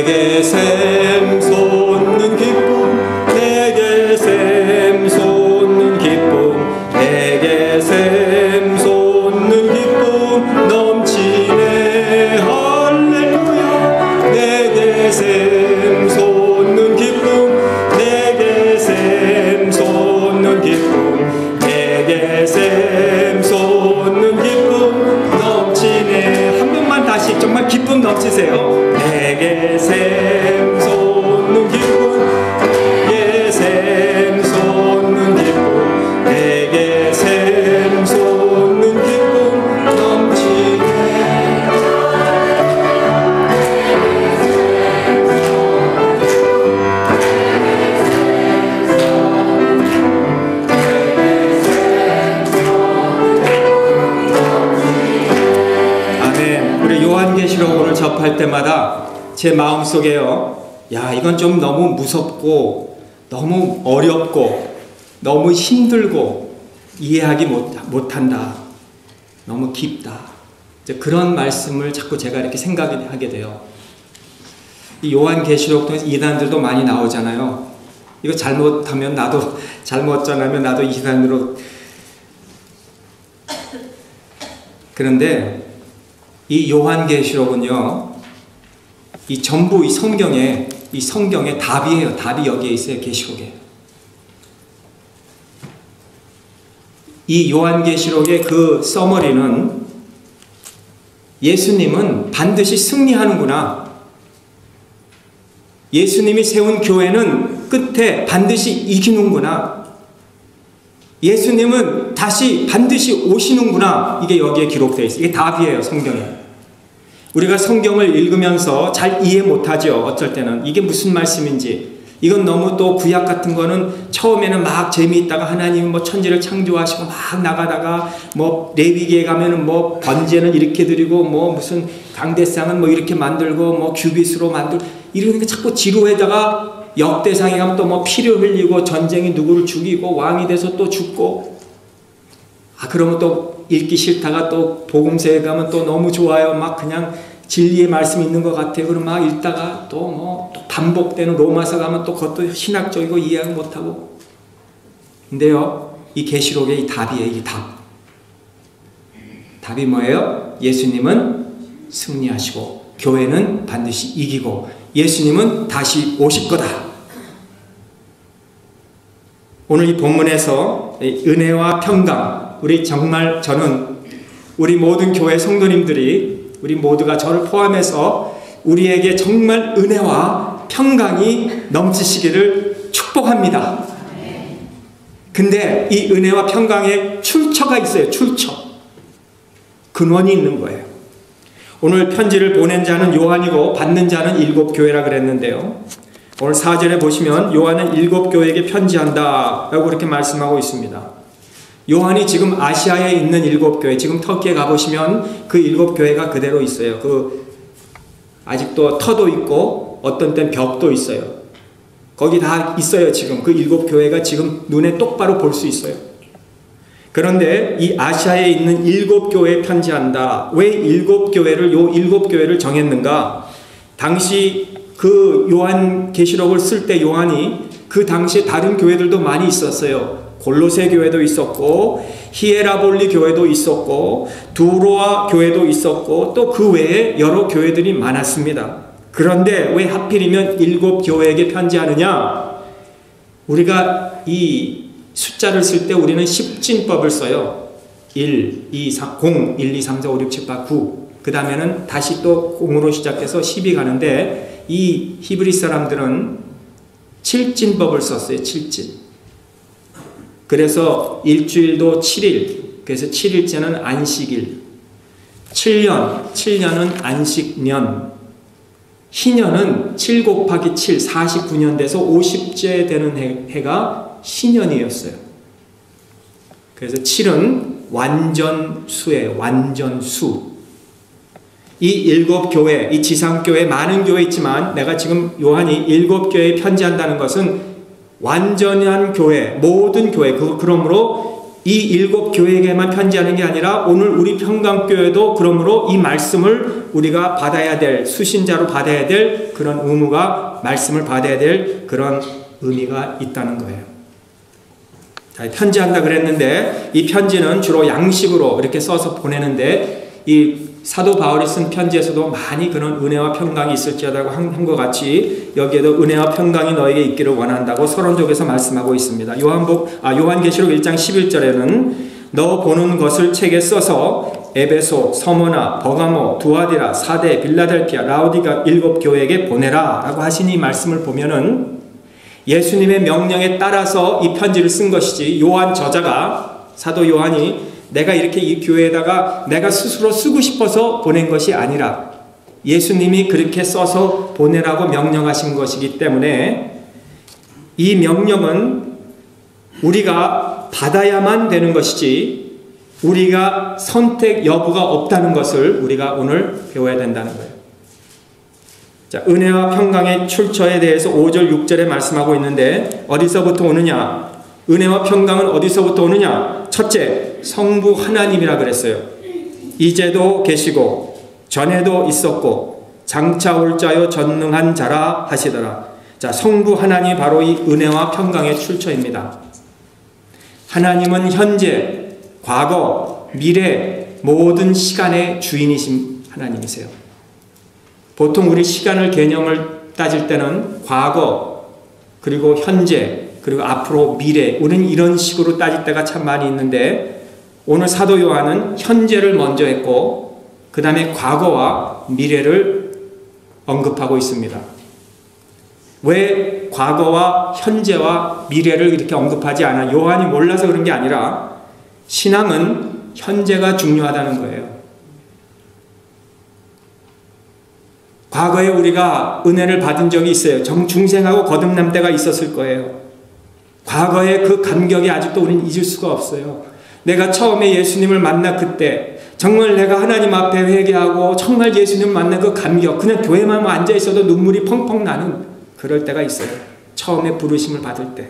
내게 샘솟는 기쁨, 내게 샘솟는 기쁨, 내게 샘솟는 기쁨 넘치네. 할렐루야. 내게 샘솟는 기쁨, 내게 샘솟는 기쁨, 내게 샘솟는 기쁨 넘치네. 한 번만 다시 정말 기쁨 넘치세요. 내게 샘솟는 기쁨, 내게 샘솟는 기쁨, 내게 샘솟는 기쁨 넘치네. 아멘. 우리 요한계시록을 접할 때마다 제 마음속에요, 야, 이건 좀 너무 무섭고 너무 어렵고 너무 힘들고 이해하기 못한다, 너무 깊다, 이제 그런 말씀을 자꾸 제가 이렇게 생각하게 돼요. 이 요한계시록 통해서 이단들도 많이 나오잖아요. 이거 잘못하면 나도, 잘못 전하면 나도 이단으로. 그런데 이 요한계시록은요, 이 전부 이 성경의 답이에요. 답이 여기에 있어요. 계시록에. 이 요한계시록의 그 서머리는 예수님은 반드시 승리하는구나. 예수님이 세운 교회는 끝에 반드시 이기는구나. 예수님은 다시 반드시 오시는구나. 이게 여기에 기록되어 있어요. 이게 답이에요. 성경에. 우리가 성경을 읽으면서 잘 이해 못하죠. 어쩔 때는 이게 무슨 말씀인지. 이건 너무 또 구약 같은 거는 처음에는 막 재미있다가 하나님이 뭐 천지를 창조하시고 막 나가다가 뭐 레위기에 가면은 뭐 번제는 이렇게 드리고 뭐 무슨 강대상은 뭐 이렇게 만들고 뭐 규빗으로 만들고 이러니까 자꾸 지루해다가 역대상에 가면 또 뭐 피를 흘리고 전쟁이 누구를 죽이고 왕이 돼서 또 죽고, 그러면 또 읽기 싫다가 또 복음서에 가면 또 너무 좋아요. 막 그냥 진리의 말씀이 있는 것 같아요. 그럼 막 읽다가 또 뭐 또 반복되는 로마서 가면 또 그것도 신학적이고 이해하지 못하고. 근데요, 이 계시록의 이 답이에요. 이 답. 답이 뭐예요? 예수님은 승리하시고 교회는 반드시 이기고 예수님은 다시 오실 거다. 오늘 이 본문에서 은혜와 평강, 우리 정말 저는 우리 모든 교회 성도님들이, 우리 모두가 저를 포함해서 우리에게 정말 은혜와 평강이 넘치시기를 축복합니다. 근데 이 은혜와 평강에 출처가 있어요. 출처. 근원이 있는 거예요. 오늘 편지를 보낸 자는 요한이고 받는 자는 7교회라 그랬는데요. 오늘 4절에 보시면 요한은 7교회에게 편지한다 라고 그렇게 말씀하고 있습니다. 요한이 지금 아시아에 있는 7교회, 지금 터키에 가보시면 그 7교회가 그대로 있어요. 아직도 터도 있고 어떤 땐 벽도 있어요. 거기 다 있어요. 지금 그 7교회가 지금 눈에 똑바로 볼 수 있어요. 그런데 이 아시아에 있는 7교회에 편지한다. 왜 7교회를, 요 7교회를 정했는가? 당시 그 요한 계시록을 쓸 때 요한이 그 당시에 다른 교회들도 많이 있었어요. 골로새 교회도 있었고 히에라볼리 교회도 있었고 두로아 교회도 있었고 또 그 외에 여러 교회들이 많았습니다. 그런데 왜 하필이면 7교회에게 편지하느냐? 우리가 이 숫자를 쓸 때 우리는 십진법을 써요. 1, 2, 3, 0, 1, 2, 3, 4, 5, 6, 7, 8, 9. 그 다음에는 다시 또 0으로 시작해서 10이 가는데 이 히브리 사람들은 7진법을 썼어요. 7진. 그래서 일주일도 7일. 그래서 7일째는 안식일. 7년은 안식년. 희년은 7 곱하기 7, 49년 돼서 50째 되는 해가 신년이었어요. 그래서 7은 완전수예요. 완전수. 이 7교회, 이 지상교회 많은 교회 있지만 내가 지금 요한이 7교회에 편지한다는 것은 완전한 교회, 모든 교회, 그러므로 이 일곱 교회에게만 편지하는 게 아니라 오늘 우리 평강교회도 그러므로 이 말씀을 우리가 받아야 될, 수신자로 받아야 될 그런 의무가, 말씀을 받아야 될 그런 의미가 있다는 거예요. 자, 편지한다 그랬는데 이 편지는 주로 양식으로 이렇게 써서 보내는데 이 사도 바울이 쓴 편지에서도 많이 그런 은혜와 평강이 있을지어다고 한 것 같이 여기에도 은혜와 평강이 너에게 있기를 원한다고 서론적에서 말씀하고 있습니다. 요한계시록 1장 11절에는 너 보는 것을 책에 써서 에베소, 서머나, 버가모, 두아디라, 사데, 빌라델피아, 라오디가 일곱 교회에게 보내라 라고 하신 이 말씀을 보면은 예수님의 명령에 따라서 이 편지를 쓴 것이지, 요한 저자가, 사도 요한이 내가 이렇게 이 교회에다가 내가 스스로 쓰고 싶어서 보낸 것이 아니라 예수님이 그렇게 써서 보내라고 명령하신 것이기 때문에 이 명령은 우리가 받아야만 되는 것이지 우리가 선택 여부가 없다는 것을 우리가 오늘 배워야 된다는 거예요. 자, 은혜와 평강의 출처에 대해서 5절 6절에 말씀하고 있는데 어디서부터 오느냐? 은혜와 평강은 어디서부터 오느냐? 첫째, 성부 하나님이라 그랬어요. 이제도 계시고 전에도 있었고 장차 올 자요 전능한 자라 하시더라. 자, 성부 하나님이 바로 이 은혜와 평강의 출처입니다. 하나님은 현재, 과거, 미래 모든 시간의 주인이신 하나님이세요. 보통 우리 시간을 개념을 따질 때는 과거, 그리고 현재, 그리고 앞으로 미래, 우리는 이런 식으로 따질 때가 참 많이 있는데 오늘 사도 요한은 현재를 먼저 했고 그 다음에 과거와 미래를 언급하고 있습니다. 왜 과거와 현재와 미래를 이렇게 언급하지 않아? 요한이 몰라서 그런 게 아니라 신앙은 현재가 중요하다는 거예요. 과거에 우리가 은혜를 받은 적이 있어요. 중생하고 거듭남 때가 있었을 거예요. 과거의 그 감격이 아직도 우리는 잊을 수가 없어요. 내가 처음에 예수님을 만나 그때 정말 내가 하나님 앞에 회개하고 정말 예수님을 만난 그 감격, 그냥 교회만 앉아있어도 눈물이 펑펑 나는 그럴 때가 있어요. 처음에 부르심을 받을 때.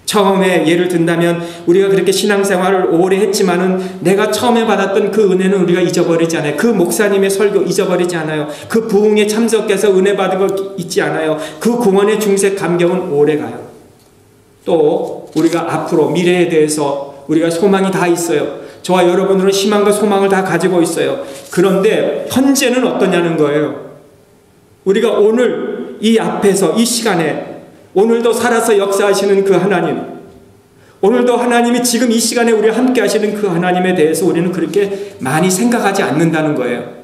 처음에 예를 든다면 우리가 그렇게 신앙생활을 오래 했지만은 내가 처음에 받았던 그 은혜는 우리가 잊어버리지 않아요. 그 목사님의 설교 잊어버리지 않아요. 그 부흥에 참석해서 은혜 받은 거 잊지 않아요. 그 구원의 중색 감격은 오래 가요. 또 우리가 앞으로 미래에 대해서 우리가 소망이 다 있어요. 저와 여러분들은 희망과 소망을 다 가지고 있어요. 그런데 현재는 어떠냐는 거예요. 우리가 오늘 이 앞에서 이 시간에 오늘도 살아서 역사하시는 그 하나님, 오늘도 하나님이 지금 이 시간에 우리와 함께 하시는 그 하나님에 대해서 우리는 그렇게 많이 생각하지 않는다는 거예요.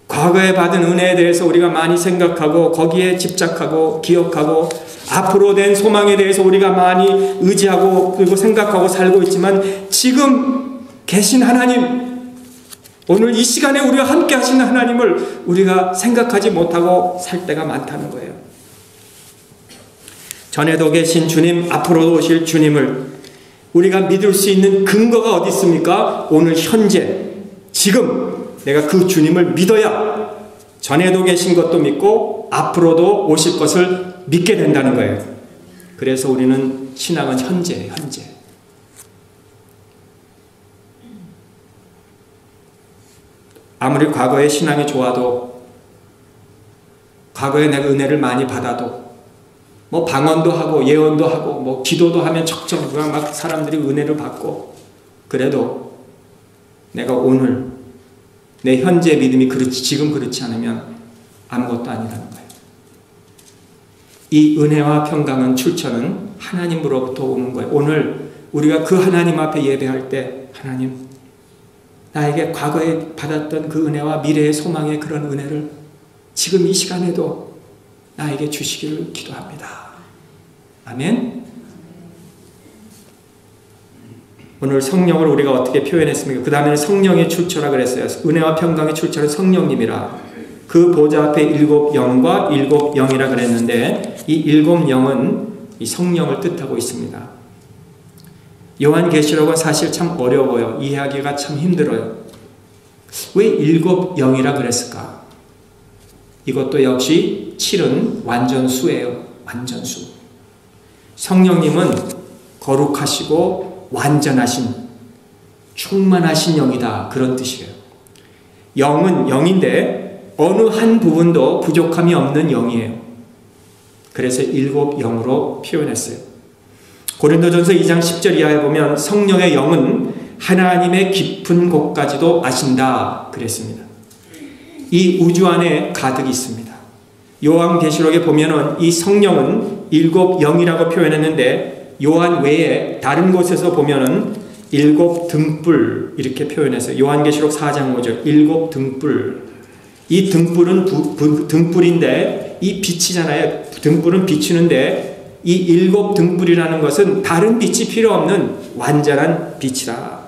과거에 받은 은혜에 대해서 우리가 많이 생각하고 거기에 집착하고 기억하고 앞으로 된 소망에 대해서 우리가 많이 의지하고 그리고 생각하고 살고 있지만 지금 계신 하나님, 오늘 이 시간에 우리와 함께 하시는 하나님을 우리가 생각하지 못하고 살 때가 많다는 거예요. 전에도 계신 주님, 앞으로도 오실 주님을 우리가 믿을 수 있는 근거가 어디 있습니까? 오늘 현재, 지금 내가 그 주님을 믿어야 전에도 계신 것도 믿고 앞으로도 오실 것을 믿게 된다는 거예요. 그래서 우리는 신앙은 현재예요. 현재. 아무리 과거에 신앙이 좋아도 과거에 내가 은혜를 많이 받아도 뭐 방언도 하고 예언도 하고 뭐 기도도 하면 척척 막 사람들이 은혜를 받고 그래도 내가 오늘 내 현재 믿음이 지금 그렇지 않으면 아무것도 아니라는 거예요. 이 은혜와 평강은 출처는 하나님으로부터 오는 거예요. 오늘 우리가 그 하나님 앞에 예배할 때 하나님 나에게 과거에 받았던 그 은혜와 미래의 소망의 그런 은혜를 지금 이 시간에도 나에게 주시기를 기도합니다. 아멘. 오늘 성령을 우리가 어떻게 표현했습니까? 그 다음에 성령의 출처라 그랬어요. 은혜와 평강의 출처는 성령님이라. 그 보좌 앞에 일곱 영과 일곱 영이라 그랬는데 이 일곱 영은 이 성령을 뜻하고 있습니다. 요한계시록은 사실 참 어려워요. 이해하기가 참 힘들어요. 왜 일곱 영이라 그랬을까? 이것도 역시 7은 완전수예요. 완전수. 성령님은 거룩하시고 완전하신 충만하신 영이다, 그런 뜻이에요. 영은 영인데 어느 한 부분도 부족함이 없는 영이에요. 그래서 7 영으로 표현했어요. 고린도전서 2장 10절 이하에 보면 성령의 영은 하나님의 깊은 곳까지도 아신다 그랬습니다. 이 우주 안에 가득 있습니다. 요한계시록에 보면은 이 성령은 7 영이라고 표현했는데 요한 외에 다른 곳에서 보면은 7 등불 이렇게 표현했어요. 요한계시록 4장 5절 7 등불. 이 등불은 등불인데 이 빛이잖아요. 등불은 비추는데 이 7 등불이라는 것은 다른 빛이 필요 없는 완전한 빛이라.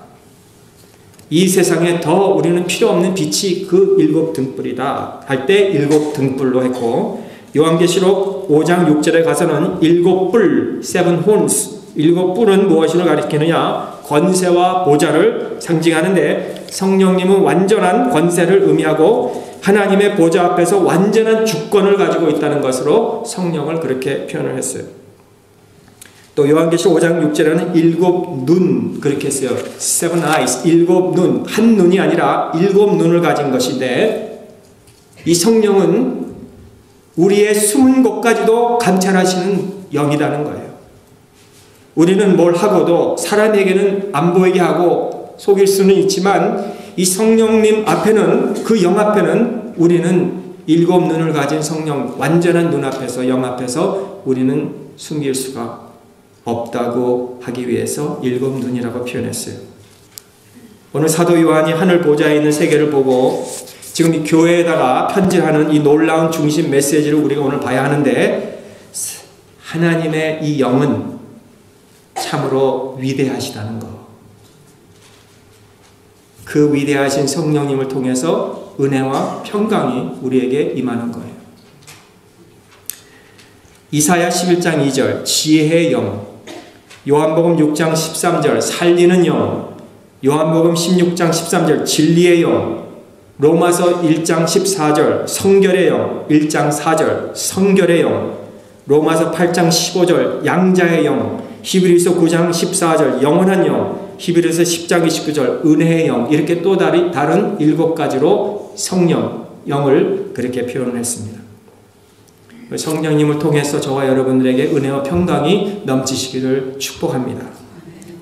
이 세상에 더 우리는 필요 없는 빛이 그 7 등불이다 할 때 7 등불로 했고, 요한계시록 5장 6절에 가서는 7뿔 7 horns 7뿔은 무엇을 가리키느냐? 권세와 보좌를 상징하는데 성령님은 완전한 권세를 의미하고 하나님의 보좌 앞에서 완전한 주권을 가지고 있다는 것으로 성령을 그렇게 표현을 했어요. 또 요한계시록 5장 6절에는 7 눈 그렇게 했어요. 7 eyes 7 눈, 한 눈이 아니라 7 눈을 가진 것인데 이 성령은 우리의 숨은 곳까지도 감찰하시는 영이라는 거예요. 우리는 뭘 하고도 사람에게는 안 보이게 하고 속일 수는 있지만 이 성령님 앞에는, 그 영 앞에는 우리는 7 눈을 가진 성령, 완전한 눈 앞에서, 영 앞에서 우리는 숨길 수가 없다고 하기 위해서 7 눈이라고 표현했어요. 오늘 사도 요한이 하늘 보좌에 있는 세계를 보고 지금 이 교회에다가 편지하는 이 놀라운 중심 메시지를 우리가 오늘 봐야 하는데, 하나님의 이 영은 참으로 위대하시다는 것. 그 위대하신 성령님을 통해서 은혜와 평강이 우리에게 임하는 거예요. 이사야 11장 2절 지혜의 영, 요한복음 6장 13절 살리는 영, 요한복음 16장 13절 진리의 영, 로마서 1장 14절 성결의 영, 1장 4절 성결의 영, 로마서 8장 15절 양자의 영, 히브리서 9장 14절 영원한 영, 히브리서 10장 29절 은혜의 영, 이렇게 또 다른 7가지로 성령, 영을 그렇게 표현을 했습니다. 성령님을 통해서 저와 여러분들에게 은혜와 평강이 넘치시기를 축복합니다.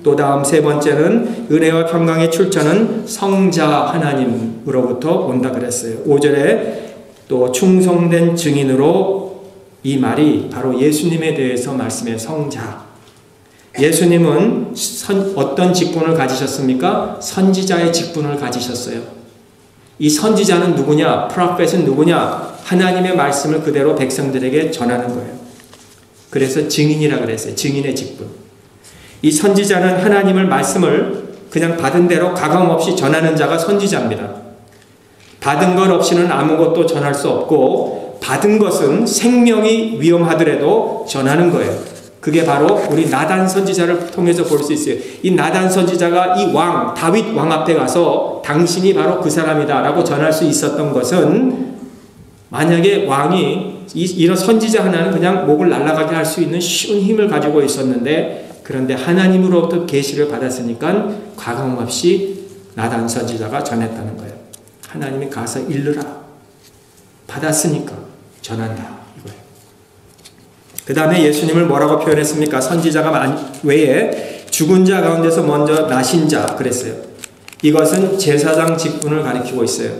또 다음 세 번째는 은혜와 평강의 출처는 성자 하나님으로부터 온다 그랬어요. 5절에 또 충성된 증인으로, 이 말이 바로 예수님에 대해서 말씀해. 성자. 예수님은 어떤 직분을 가지셨습니까? 선지자의 직분을 가지셨어요. 이 선지자는 누구냐? 프로펫은 누구냐? 하나님의 말씀을 그대로 백성들에게 전하는 거예요. 그래서 증인이라 그랬어요. 증인의 직분. 이 선지자는 하나님의 말씀을 그냥 받은 대로 가감 없이 전하는 자가 선지자입니다. 받은 것 없이는 아무것도 전할 수 없고, 받은 것은 생명이 위험하더라도 전하는 거예요. 그게 바로 우리 나단 선지자를 통해서 볼 수 있어요. 이 나단 선지자가 이 왕, 다윗 왕 앞에 가서 당신이 바로 그 사람이다 라고 전할 수 있었던 것은, 만약에 왕이 이런 선지자 하나는 그냥 목을 날아가게 할 수 있는 쉬운 힘을 가지고 있었는데, 그런데 하나님으로부터 계시를 받았으니까 과감 없이 나단 선지자가 전했다는 거예요. 하나님이 가서 일르라. 받았으니까 전한다 이거예요. 그 다음에 예수님을 뭐라고 표현했습니까? 선지자가 외에 죽은 자 가운데서 먼저 나신 자 그랬어요. 이것은 제사장 직분을 가리키고 있어요.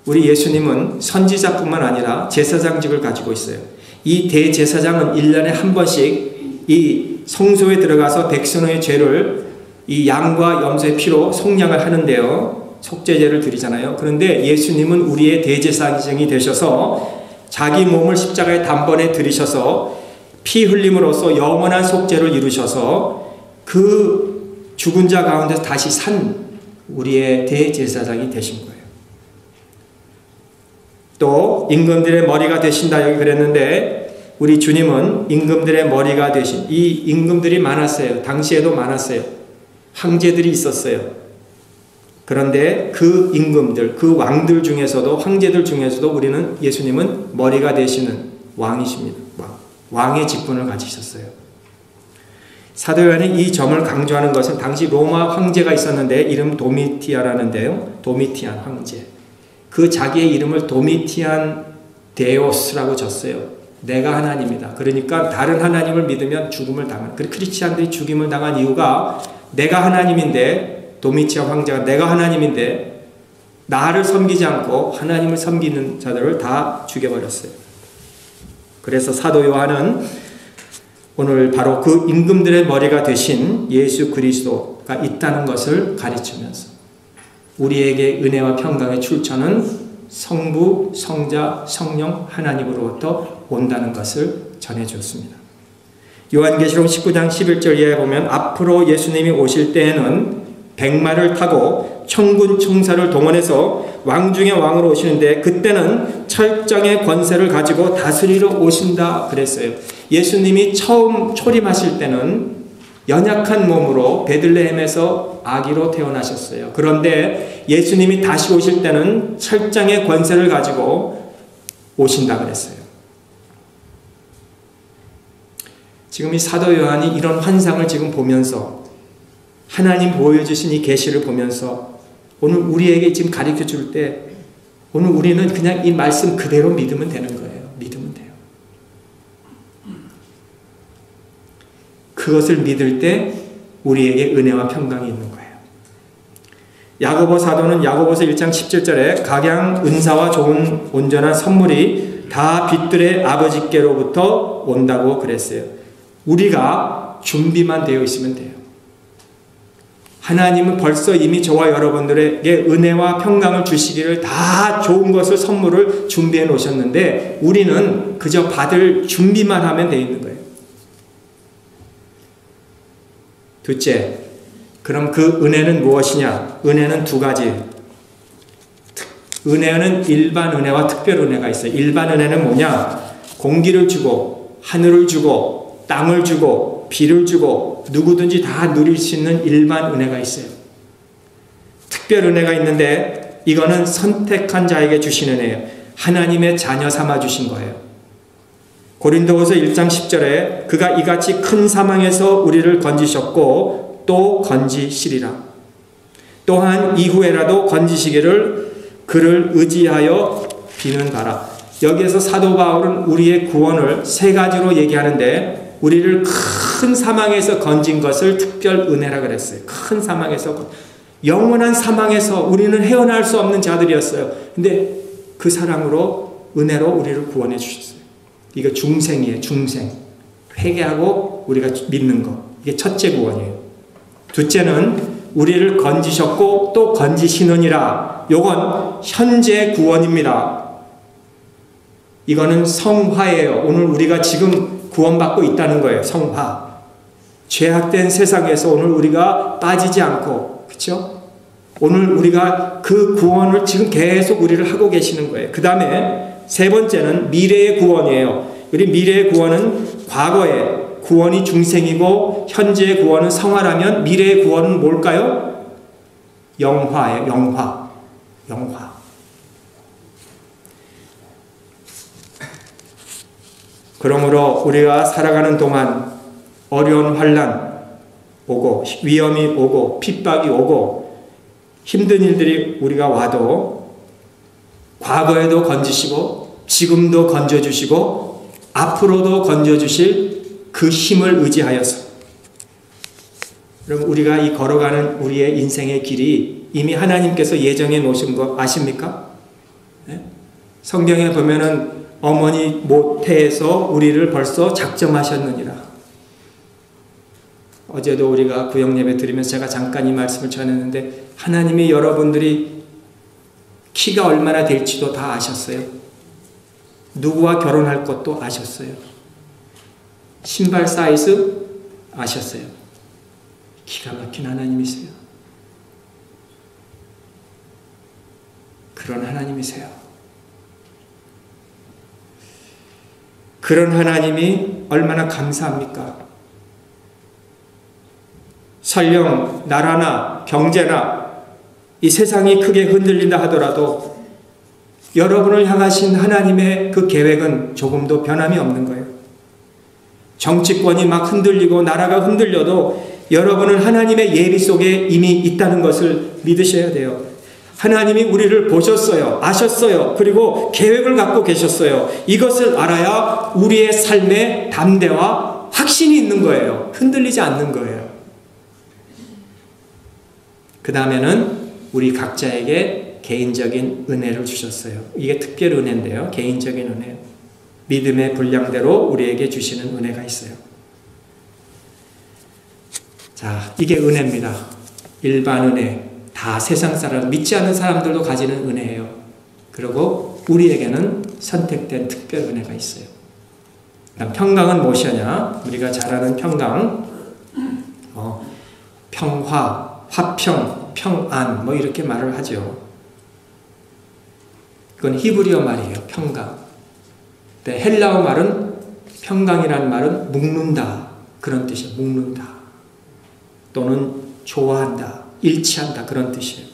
우리 예수님은 선지자뿐만 아니라 제사장직을 가지고 있어요. 이 대제사장은 1년에 한 번씩 이 성소에 들어가서 백성의 죄를 이 양과 염소의 피로 속량을 하는데요. 속죄제를 드리잖아요. 그런데 예수님은 우리의 대제사장이 되셔서 자기 몸을 십자가에 단번에 들이셔서 피 흘림으로써 영원한 속죄를 이루셔서 그 죽은 자 가운데서 다시 산 우리의 대제사장이 되신 거예요. 또 임금들의 머리가 되신다 여기 그랬는데, 우리 주님은 임금들의 머리가 되신, 이 임금들이 많았어요. 당시에도 많았어요. 황제들이 있었어요. 그런데 그 임금들, 그 왕들 중에서도, 황제들 중에서도 우리는 예수님은 머리가 되시는 왕이십니다. 왕의 직분을 가지셨어요. 사도 요한이 이 점을 강조하는 것은 당시 로마 황제가 있었는데 이름 도미티아라는데요. 도미티안 황제. 그 자기의 이름을 도미티안 데오스라고 줬어요. 내가 하나님이다. 그러니까 다른 하나님을 믿으면 죽음을 당한. 크리스찬들이 죽임을 당한 이유가 내가 하나님인데, 도미티안 황제가 내가 하나님인데 나를 섬기지 않고 하나님을 섬기는 자들을 다 죽여버렸어요. 그래서 사도 요한은 오늘 바로 그 임금들의 머리가 되신 예수 그리스도가 있다는 것을 가르치면서 우리에게 은혜와 평강의 출처는 성부, 성자, 성령 하나님으로부터 온다는 것을 전해주었습니다. 요한계시록 19장 11절 이하에 보면 앞으로 예수님이 오실 때에는 백마를 타고 천군 천사를 동원해서 왕 중의 왕으로 오시는데 그때는 철장의 권세를 가지고 다스리러 오신다 그랬어요. 예수님이 처음 초림하실 때는 연약한 몸으로 베들레헴에서 아기로 태어나셨어요. 그런데 예수님이 다시 오실 때는 철장의 권세를 가지고 오신다 그랬어요. 지금 이 사도 요한이 이런 환상을 지금 보면서 하나님 보여주신 이 계시를 보면서 오늘 우리에게 지금 가르쳐 줄 때 오늘 우리는 그냥 이 말씀 그대로 믿으면 되는 거예요. 믿으면 돼요. 그것을 믿을 때 우리에게 은혜와 평강이 있는 거예요. 야고보 사도는 야고보서 1장 17절에 각양 은사와 좋은 온전한 선물이 다 빛들의 아버지께로부터 온다고 그랬어요. 우리가 준비만 되어 있으면 돼요. 하나님은 벌써 이미 저와 여러분들에게 은혜와 평강을 주시기를 다 좋은 것을 선물을 준비해 놓으셨는데 우리는 그저 받을 준비만 하면 되어 있는 거예요. 둘째, 그럼 그 은혜는 무엇이냐? 은혜는 두 가지. 은혜는 일반 은혜와 특별 은혜가 있어요. 일반 은혜는 뭐냐? 공기를 주고 하늘을 주고 땅을 주고 비를 주고 누구든지 다 누릴 수 있는 일반 은혜가 있어요. 특별 은혜가 있는데 이거는 선택한 자에게 주신 은혜예요. 하나님의 자녀 삼아 주신 거예요. 고린도후서 1장 10절에 그가 이같이 큰 사망에서 우리를 건지셨고 또 건지시리라. 또한 이후에라도 건지시기를 그를 의지하여 비는 바라. 여기에서 사도 바울은 우리의 구원을 세 가지로 얘기하는데 우리를 큰 사망에서 건진 것을 특별 은혜라 그랬어요. 큰 사망에서, 영원한 사망에서 우리는 헤어날 수 없는 자들이었어요. 근데 그 사랑으로 은혜로 우리를 구원해 주셨어요. 이거 중생이에요. 중생. 회개하고 우리가 믿는 거. 이게 첫째 구원이에요. 둘째는 우리를 건지셨고 또 건지시느니라. 요건 현재 구원입니다. 이거는 성화예요. 오늘 우리가 지금 구원받고 있다는 거예요. 성화. 죄악된 세상에서 오늘 우리가 빠지지 않고, 그렇죠? 오늘 우리가 그 구원을 지금 계속 우리를 하고 계시는 거예요. 그 다음에 세 번째는 미래의 구원이에요. 우리 미래의 구원은 과거에 구원이 중생이고 현재의 구원은 성화라면 미래의 구원은 뭘까요? 영화예요. 영화. 영화. 그러므로 우리가 살아가는 동안 어려운 환난 오고 위험이 오고 핍박이 오고 힘든 일들이 우리가 와도 과거에도 건지시고 지금도 건져주시고 앞으로도 건져주실 그 힘을 의지하여서 그럼 우리가 이 걸어가는 우리의 인생의 길이 이미 하나님께서 예정해 놓으신 거 아십니까? 네? 성경에 보면은 어머니 모태에서 우리를 벌써 작정하셨느니라. 어제도 우리가 구역예배 드리면서 제가 잠깐 이 말씀을 전했는데 하나님이 여러분들이 키가 얼마나 될지도 다 아셨어요. 누구와 결혼할 것도 아셨어요. 신발 사이즈 아셨어요. 기가 막힌 하나님이세요. 그런 하나님이세요. 그런 하나님이 얼마나 감사합니까? 설령 나라나 경제나 이 세상이 크게 흔들린다 하더라도 여러분을 향하신 하나님의 그 계획은 조금도 변함이 없는 거예요. 정치권이 막 흔들리고 나라가 흔들려도 여러분은 하나님의 예비 속에 이미 있다는 것을 믿으셔야 돼요. 하나님이 우리를 보셨어요. 아셨어요. 그리고 계획을 갖고 계셨어요. 이것을 알아야 우리의 삶에 담대와 확신이 있는 거예요. 흔들리지 않는 거예요. 그 다음에는 우리 각자에게 개인적인 은혜를 주셨어요. 이게 특별 은혜인데요. 개인적인 은혜. 믿음의 분량대로 우리에게 주시는 은혜가 있어요. 자, 이게 은혜입니다. 일반 은혜. 다 세상 사람, 믿지 않는 사람들도 가지는 은혜예요. 그리고 우리에게는 선택된 특별 은혜가 있어요. 평강은 무엇이냐? 우리가 잘 아는 평강, 평화, 화평, 평안 뭐 이렇게 말을 하죠. 그건 히브리어 말이에요. 평강. 근데 헬라어 말은 평강이라는 말은 묶는다 그런 뜻이에요. 묶는다 또는 좋아한다, 일치한다 그런 뜻이에요.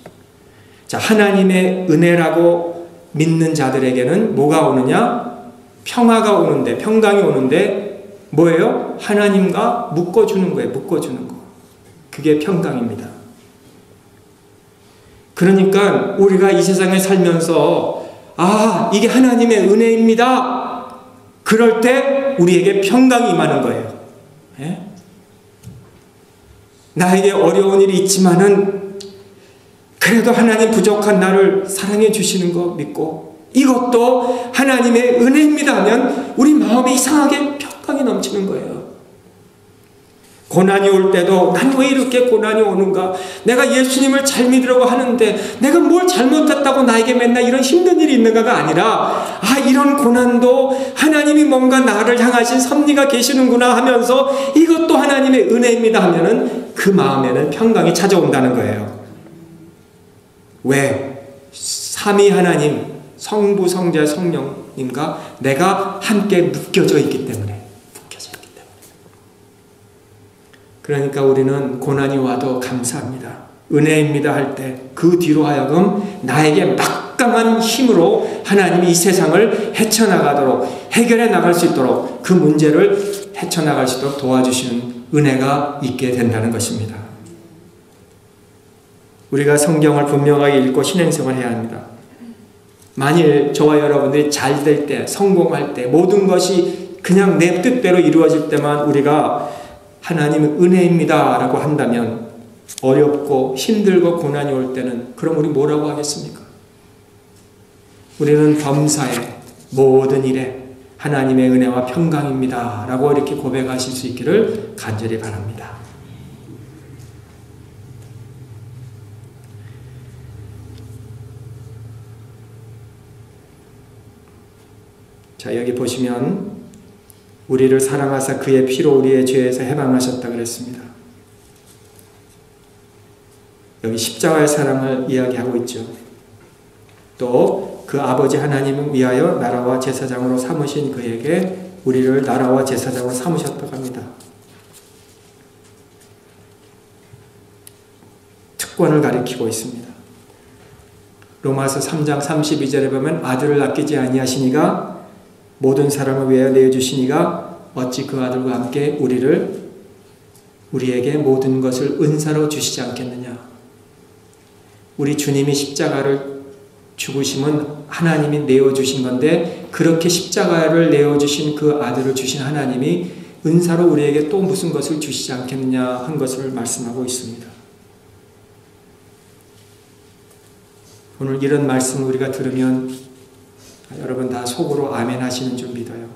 자, 하나님의 은혜라고 믿는 자들에게는 뭐가 오느냐? 평화가 오는데, 평강이 오는데 뭐예요? 하나님과 묶어주는 거예요. 묶어주는 거. 그게 평강입니다. 그러니까 우리가 이 세상에 살면서 이게 하나님의 은혜입니다. 그럴 때 우리에게 평강이 임하는 거예요. 예? 나에게 어려운 일이 있지만은 그래도 하나님 부족한 나를 사랑해 주시는 거 믿고 이것도 하나님의 은혜입니다 하면 우리 마음에 이상하게 평강이 넘치는 거예요. 고난이 올 때도 난 왜 이렇게 고난이 오는가? 내가 예수님을 잘 믿으려고 하는데 내가 뭘 잘못했다고 나에게 맨날 이런 힘든 일이 있는가가 아니라 이런 고난도 하나님이 뭔가 나를 향하신 섭리가 계시는구나 하면서 이것도 하나님의 은혜입니다 하면은 그 마음에는 평강이 찾아온다는 거예요. 왜? 삼위 하나님 성부, 성자, 성령님과 내가 함께 묶여져 있기 때문에. 그러니까 우리는 고난이 와도 감사합니다. 은혜입니다 할 때 그 뒤로 하여금 나에게 막강한 힘으로 하나님이 이 세상을 헤쳐나가도록 해결해 나갈 수 있도록 그 문제를 헤쳐나갈 수 있도록 도와주시는 은혜가 있게 된다는 것입니다. 우리가 성경을 분명하게 읽고 신앙생활을 해야 합니다. 만일 저와 여러분들이 잘 될 때, 성공할 때, 모든 것이 그냥 내 뜻대로 이루어질 때만 우리가 하나님은 은혜입니다 라고 한다면 어렵고 힘들고 고난이 올 때는 그럼 우리 뭐라고 하겠습니까? 우리는 범사에 모든 일에 하나님의 은혜와 평강입니다 라고 이렇게 고백하실 수 있기를 간절히 바랍니다. 자, 여기 보시면 우리를 사랑하사 그의 피로 우리의 죄에서 해방하셨다 그랬습니다. 여기 십자가의 사랑을 이야기하고 있죠. 또 그 아버지 하나님을 위하여 나라와 제사장으로 삼으신 그에게 우리를 나라와 제사장으로 삼으셨다고 합니다. 특권을 가리키고 있습니다. 로마서 3장 32절에 보면 아들을 아끼지 아니하시니가 모든 사람을 위하여 내어주시니가 어찌 그 아들과 함께 우리에게 모든 것을 은사로 주시지 않겠느냐. 우리 주님이 십자가를 죽으심은 하나님이 내어주신 건데 그렇게 십자가를 내어주신 그 아들을 주신 하나님이 은사로 우리에게 또 무슨 것을 주시지 않겠느냐 한 것을 말씀하고 있습니다. 오늘 이런 말씀을 우리가 들으면 여러분 다 속으로 아멘 하시는 줄 믿어요.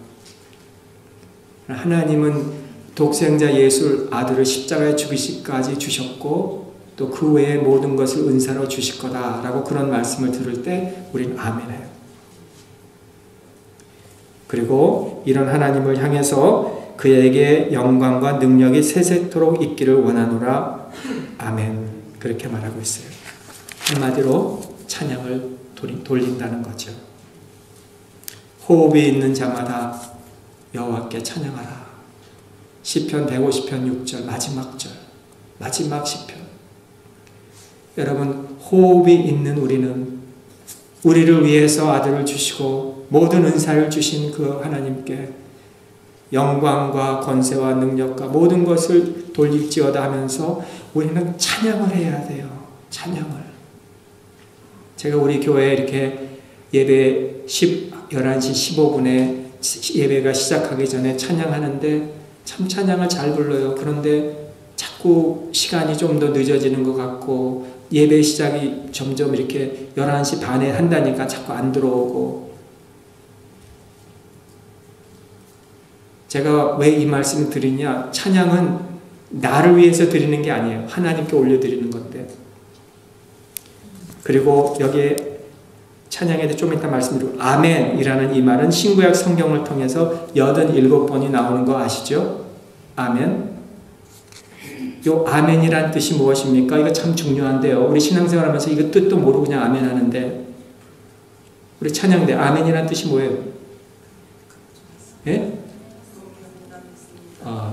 하나님은 독생자 예수 아들을 십자가에 죽이시기까지 주셨고 또 그 외에 모든 것을 은사로 주실 거다라고 그런 말씀을 들을 때 우리는 아멘해요. 그리고 이런 하나님을 향해서 그에게 영광과 능력이 세세토록 있기를 원하노라. 아멘. 그렇게 말하고 있어요. 한마디로 찬양을 돌린다는 거죠. 호흡이 있는 자마다 여호와께 찬양하라. 시편 150편 6절 마지막 절, 마지막 시편. 여러분 호흡이 있는 우리는 우리를 위해서 아들을 주시고 모든 은사를 주신 그 하나님께 영광과 권세와 능력과 모든 것을 돌릴지어다 하면서 우리는 찬양을 해야 돼요. 찬양을. 제가 우리 교회에 이렇게 예배 11시 15분에 예배가 시작하기 전에 찬양하는데 참 찬양을 잘 불러요. 그런데 자꾸 시간이 좀 더 늦어지는 것 같고 예배 시작이 점점 이렇게 11시 반에 한다니까 자꾸 안 들어오고. 제가 왜 이 말씀을 드리냐, 찬양은 나를 위해서 드리는 게 아니에요. 하나님께 올려드리는 건데. 그리고 여기에 찬양에 대해 좀 이따 말씀드리고, 아멘이라는 이 말은 신구약 성경을 통해서 87번이 나오는 거 아시죠? 아멘. 요 아멘이란 뜻이 무엇입니까? 이거 참 중요한데요. 우리 신앙생활 하면서 이거 뜻도 모르고 그냥 아멘 하는데, 우리 찬양대 아멘이란 뜻이 뭐예요? 예?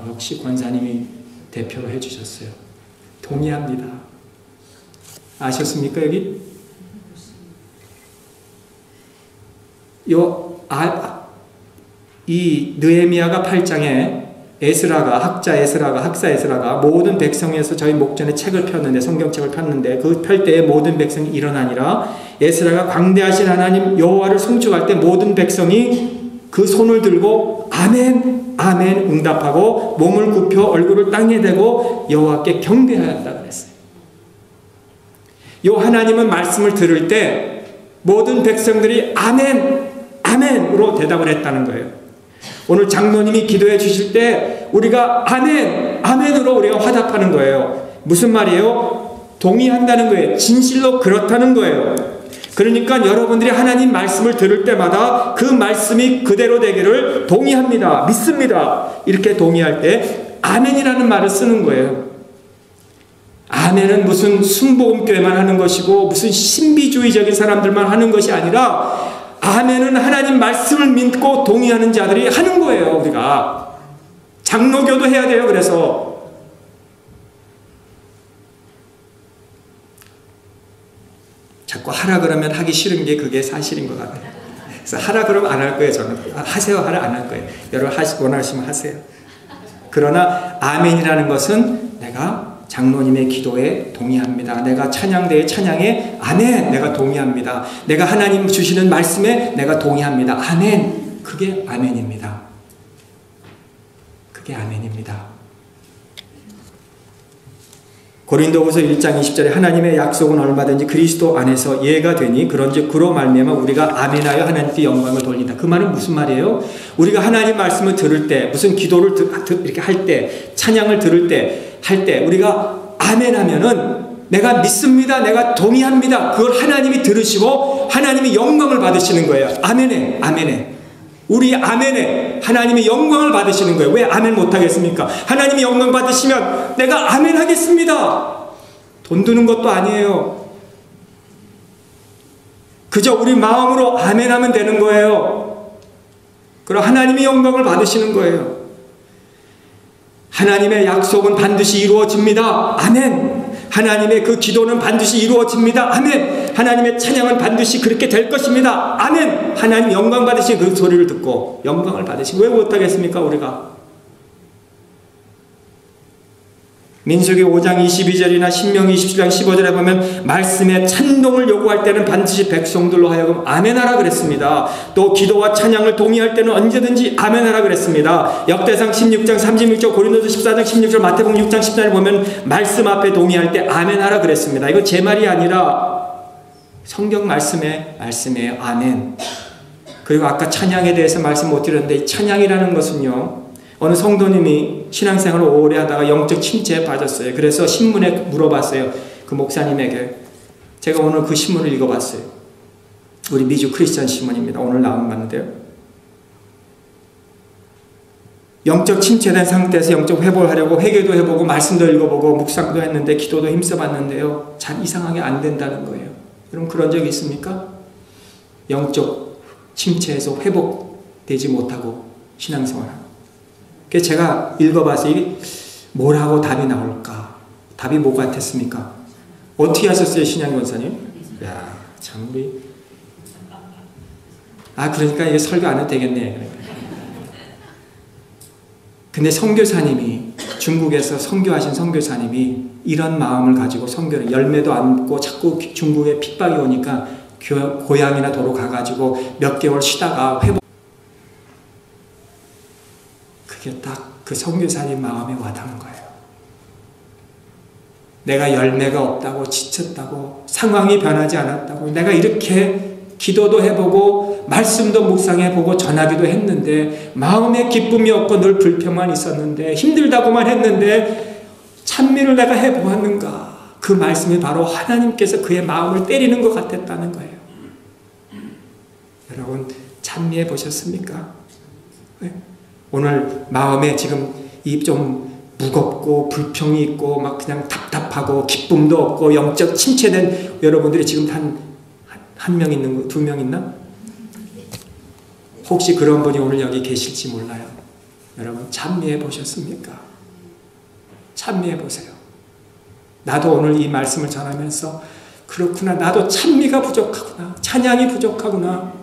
역시 권사님이 대표로 해주셨어요. 동의합니다. 아셨습니까, 여기? 이 느헤미야가 8장에 학자 에스라가 모든 백성에서 저희 목전에 책을 폈는데, 성경책을 폈는데, 그 펼 때에 모든 백성이 일어나니라. 에스라가 광대하신 하나님 여호와를 송축할 때 모든 백성이 그 손을 들고 아멘 아멘 응답하고 몸을 굽혀 얼굴을 땅에 대고 여호와께 경배하였다 그랬어요. 요 하나님은 말씀을 들을 때 모든 백성들이 아멘 아멘으로 대답을 했다는 거예요. 오늘 장로님이 기도해 주실 때 우리가 아멘 아멘으로 우리가 화답하는 거예요. 무슨 말이에요? 동의한다는 거예요. 진실로 그렇다는 거예요. 그러니까 여러분들이 하나님 말씀을 들을 때마다 그 말씀이 그대로 되기를 동의합니다. 믿습니다. 이렇게 동의할 때 아멘이라는 말을 쓰는 거예요. 아멘은 무슨 순복음교회만 하는 것이고 무슨 신비주의적인 사람들만 하는 것이 아니라 아멘은 하나님 말씀을 믿고 동의하는 자들이 하는 거예요. 우리가 장로교도 해야 돼요. 그래서 자꾸 하라 그러면 하기 싫은 게 그게 사실인 것 같아요. 그래서 하라 그러면 안 할 거예요. 저는 하세요 하라 안 할 거예요. 여러분 원하시면 하세요. 그러나 아멘이라는 것은 내가 장로님의 기도에 동의합니다. 내가 찬양대의 찬양에 아멘 내가 동의합니다. 내가 하나님 주시는 말씀에 내가 동의합니다. 아멘. 그게 아멘입니다. 그게 아멘입니다. 고린도후서 1장 20절에 하나님의 약속은 얼마든지 그리스도 안에서 예가 되니 그런즉 그로 말미암아 우리가 아멘하여 하나님께 영광을 돌린다. 그 말은 무슨 말이에요? 우리가 하나님 말씀을 들을 때, 무슨 기도를 이렇게 할 때, 찬양을 들을 때 할 때 우리가 아멘하면은 내가 믿습니다. 내가 동의합니다. 그걸 하나님이 들으시고 하나님이 영광을 받으시는 거예요. 아멘해. 아멘해. 우리 아멘에 하나님의 영광을 받으시는 거예요. 왜 아멘 못하겠습니까? 하나님이 영광 받으시면 내가 아멘 하겠습니다. 돈 드는 것도 아니에요. 그저 우리 마음으로 아멘 하면 되는 거예요. 그럼 하나님이 영광을 받으시는 거예요. 하나님의 약속은 반드시 이루어집니다. 아멘. 하나님의 그 기도는 반드시 이루어집니다. 아멘. 하나님의 찬양은 반드시 그렇게 될 것입니다. 아멘. 하나님 영광 받으신 그 소리를 듣고 영광을 받으시고 왜 못하겠습니까 우리가? 민수기 5장 22절이나 신명기 27장 15절에 보면 말씀에 찬동을 요구할 때는 반드시 백성들로 하여금 아멘하라 그랬습니다. 또 기도와 찬양을 동의할 때는 언제든지 아멘하라 그랬습니다. 역대상 16장 36절, 고린도서 14장 16절, 마태복음 6장 10절에 보면 말씀 앞에 동의할 때 아멘하라 그랬습니다. 이거 제 말이 아니라 성경 말씀이에요. 아멘. 그리고 아까 찬양에 대해서 말씀 못 드렸는데 찬양이라는 것은요, 어느 성도님이 신앙생활을 오래 하다가 영적 침체에 빠졌어요. 그래서 신문에 물어봤어요. 그 목사님에게. 제가 오늘 그 신문을 읽어봤어요. 우리 미주 크리스찬 신문입니다. 오늘 나온 건데요. 영적 침체된 상태에서 영적 회복을 하려고 회개도 해보고 말씀도 읽어보고 묵상도 했는데 기도도 힘써봤는데요. 잘 이상하게 안 된다는 거예요. 여러분 그런 적이 있습니까? 영적 침체에서 회복되지 못하고 신앙생활. 그래서 제가 읽어봐서 이게 뭐라고 답이 나올까? 답이 뭐 같았습니까? 어떻게 하셨어요, 신양 권사님? 야, 참 우리 그러니까 이게 설교 안 해도 되겠네. 근데 선교사님이, 중국에서 선교하신 선교사님이 이런 마음을 가지고 선교를, 열매도 안 맺고 자꾸 중국에 핍박이 오니까 고향이나 도로 가가지고 몇 개월 쉬다가 회복. 그게 딱 그 선교사님 마음에 와닿은 거예요. 내가 열매가 없다고, 지쳤다고, 상황이 변하지 않았다고, 내가 이렇게 기도도 해보고 말씀도 묵상해보고 전하기도 했는데 마음에 기쁨이 없고 늘 불평만 있었는데, 힘들다고만 했는데 찬미를 내가 해보았는가? 그 말씀이 바로 하나님께서 그의 마음을 때리는 것 같았다는 거예요. 여러분, 찬미해 보셨습니까? 네? 오늘 마음에 지금 이 좀 무겁고 불평이 있고 막 그냥 답답하고 기쁨도 없고 영적 침체된 여러분들이 지금 한 명 있는 거, 2명 있나? 혹시 그런 분이 오늘 여기 계실지 몰라요. 여러분, 찬미해 보셨습니까? 찬미해 보세요. 나도 오늘 이 말씀을 전하면서 그렇구나, 나도 찬미가 부족하구나, 찬양이 부족하구나.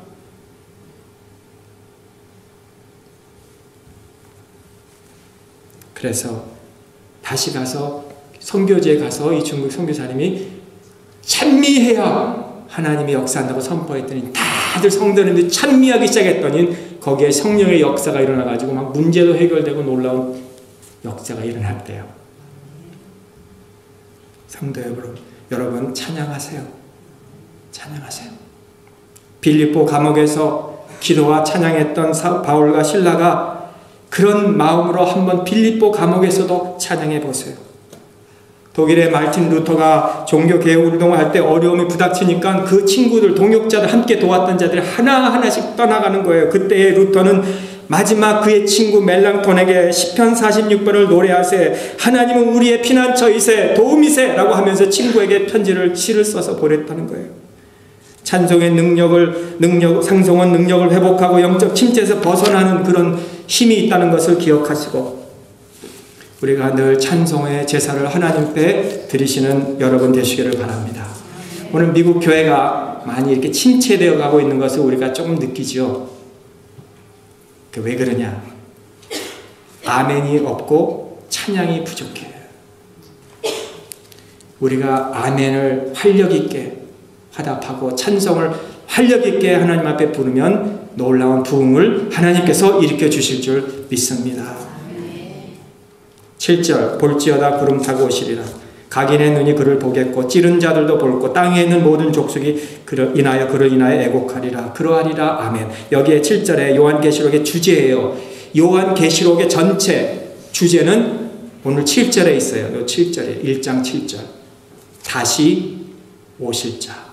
그래서 다시 가서 선교지에 가서 이 중국 선교사님이 찬미해야 하나님이 역사한다고 선포했더니 다들 성도님들이 찬미하기 시작했더니 거기에 성령의 역사가 일어나가지고 막 문제도 해결되고 놀라운 역사가 일어났대요. 성도 여러분 찬양하세요. 찬양하세요. 빌립보 감옥에서 기도와 찬양했던 바울과 실라가 그런 마음으로 한번 빌립보 감옥에서도 찬양해 보세요. 독일의 마르틴 루터가 종교개혁 운동을 할 때 어려움이 부닥치니까 그 친구들, 동역자들, 함께 도왔던 자들이 하나하나씩 떠나가는 거예요. 그때의 루터는 마지막 그의 친구 멜랑톤에게 시편 46번을 노래하세, 하나님은 우리의 피난처이세, 도움이세 라고 하면서 친구에게 시를 써서 보냈다는 거예요. 찬송의 상송은 능력을 회복하고 영적 침체에서 벗어나는 그런 힘이 있다는 것을 기억하시고, 우리가 늘 찬송의 제사를 하나님께 드리시는 여러분 되시기를 바랍니다. 오늘 미국 교회가 많이 이렇게 침체되어 가고 있는 것을 우리가 조금 느끼죠. 왜 그러냐? 아멘이 없고 찬양이 부족해요. 우리가 아멘을 활력 있게 화답하고 찬송을 활력 있게 하나님 앞에 부르면 놀라운 부흥을 하나님께서 일으켜 주실 줄 믿습니다. 7절 볼지어다 구름 타고 오시리라. 각인의 눈이 그를 보겠고 찌른 자들도 볼고 땅에 있는 모든 족속이 그를 인하여 애곡하리라. 그러하리라. 아멘. 여기에 7절에 요한계시록의 주제예요. 요한계시록의 전체 주제는 오늘 7절에 있어요. 요 7절에 1장 7절. 다시 오실 자.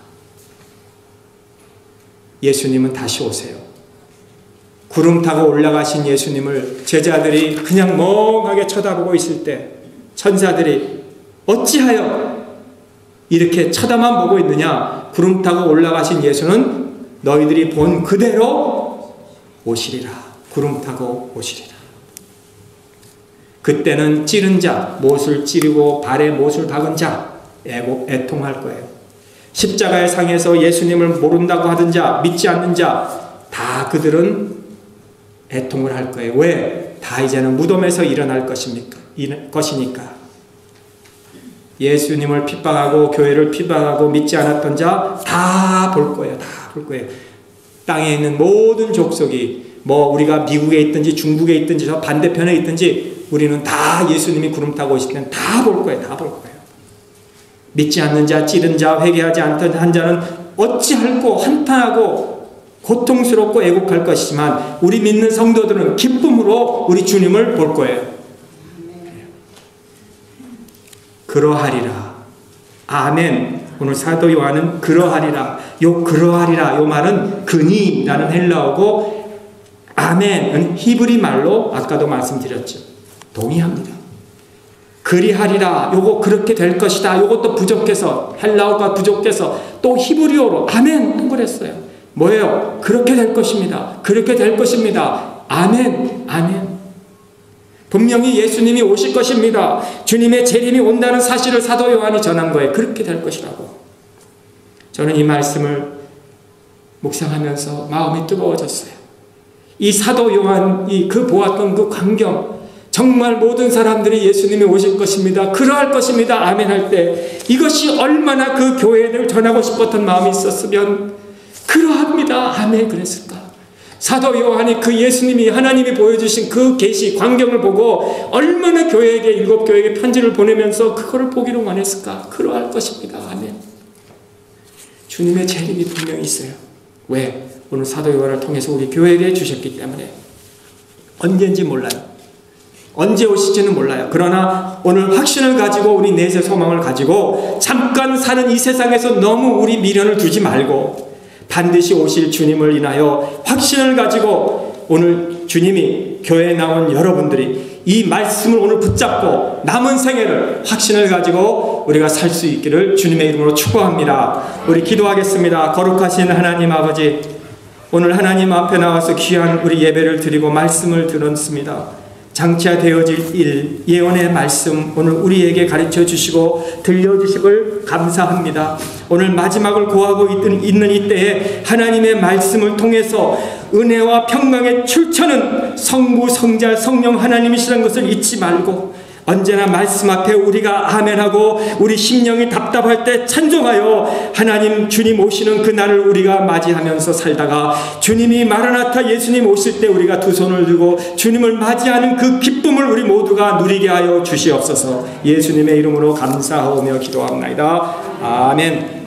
예수님은 다시 오세요. 구름 타고 올라가신 예수님을 제자들이 그냥 멍하게 쳐다보고 있을 때 천사들이 어찌하여 이렇게 쳐다만 보고 있느냐? 구름 타고 올라가신 예수는 너희들이 본 그대로 오시리라. 구름 타고 오시리라. 그때는 찌른 자, 못을 찌르고 발에 못을 박은 자 애통할 거예요. 십자가의 상에서 예수님을 모른다고 하던 자, 믿지 않는 자 다 그들은 애통을 할 거예요. 왜? 다 이제는 무덤에서 일어날 것이니까. 예수님을 핍박하고 교회를 핍박하고 믿지 않았던 자 다 볼 거예요. 다 볼 거예요. 땅에 있는 모든 족속이 우리가 미국에 있든지 중국에 있든지 저 반대편에 있든지 우리는 다 예수님이 구름 타고 오실 때는 다 볼 거예요. 다 볼 거예요. 믿지 않는 자, 찌른 자, 회개하지 않던 한 자는 어찌할꼬 한탄하고 고통스럽고 애곡할 것이지만 우리 믿는 성도들은 기쁨으로 우리 주님을 볼 거예요. 그러하리라. 아멘. 오늘 사도 요한은 그러하리라. 그러하리라. 요 말은 그니라는 헬라어고 아멘은 히브리 말로 아까도 말씀드렸죠. 동의합니다. 그리하리라. 요거 그렇게 될 것이다. 요것도 부족해서 헬라어가 부족해서 또 히브리어로 아멘 또 그랬어요. 뭐예요? 그렇게 될 것입니다. 그렇게 될 것입니다. 아멘. 아멘. 분명히 예수님이 오실 것입니다. 주님의 재림이 온다는 사실을 사도 요한이 전한 거예요. 그렇게 될 것이라고. 저는 이 말씀을 묵상하면서 마음이 뜨거워졌어요. 이 사도 요한이 보았던 그 광경, 정말 모든 사람들이 예수님이 오실 것입니다. 그러할 것입니다. 아멘 할 때 이것이 얼마나 그 교회를 전하고 싶었던 마음이 있었으면 그러합니다. 아멘 그랬을까? 사도 요한이 그 예수님이 하나님이 보여주신 그 계시 광경을 보고 얼마나 교회에게 일곱 교회에게 편지를 보내면서 그거를 보기로 원했을까? 그러할 것입니다. 아멘. 주님의 재림이 분명히 있어요. 왜? 오늘 사도 요한을 통해서 우리 교회에게 주셨기 때문에. 언제인지 몰라요. 언제 오실지는 몰라요. 그러나 오늘 확신을 가지고 우리 내세 소망을 가지고 잠깐 사는 이 세상에서 너무 우리 미련을 두지 말고 반드시 오실 주님을 인하여 확신을 가지고 오늘 주님이 교회에 나온 여러분들이 이 말씀을 오늘 붙잡고 남은 생애를 확신을 가지고 우리가 살 수 있기를 주님의 이름으로 축복합니다. 우리 기도하겠습니다. 거룩하신 하나님 아버지, 오늘 하나님 앞에 나와서 귀한 우리 예배를 드리고 말씀을 들었습니다. 장차 되어질 일, 예언의 말씀 오늘 우리에게 가르쳐 주시고 들려주시길 감사합니다. 오늘 마지막을 고하고 있는 이때에 하나님의 말씀을 통해서 은혜와 평강의 출처는 성부, 성자, 성령 하나님이시라는 것을 잊지 말고 언제나 말씀 앞에 우리가 아멘하고 우리 심령이 답답할 때 찬송하여 하나님 주님 오시는 그날을 우리가 맞이하면서 살다가 주님이 마라나타 예수님 오실 때 우리가 두 손을 들고 주님을 맞이하는 그 기쁨을 우리 모두가 누리게 하여 주시옵소서. 예수님의 이름으로 감사하며 기도합니다. 아멘.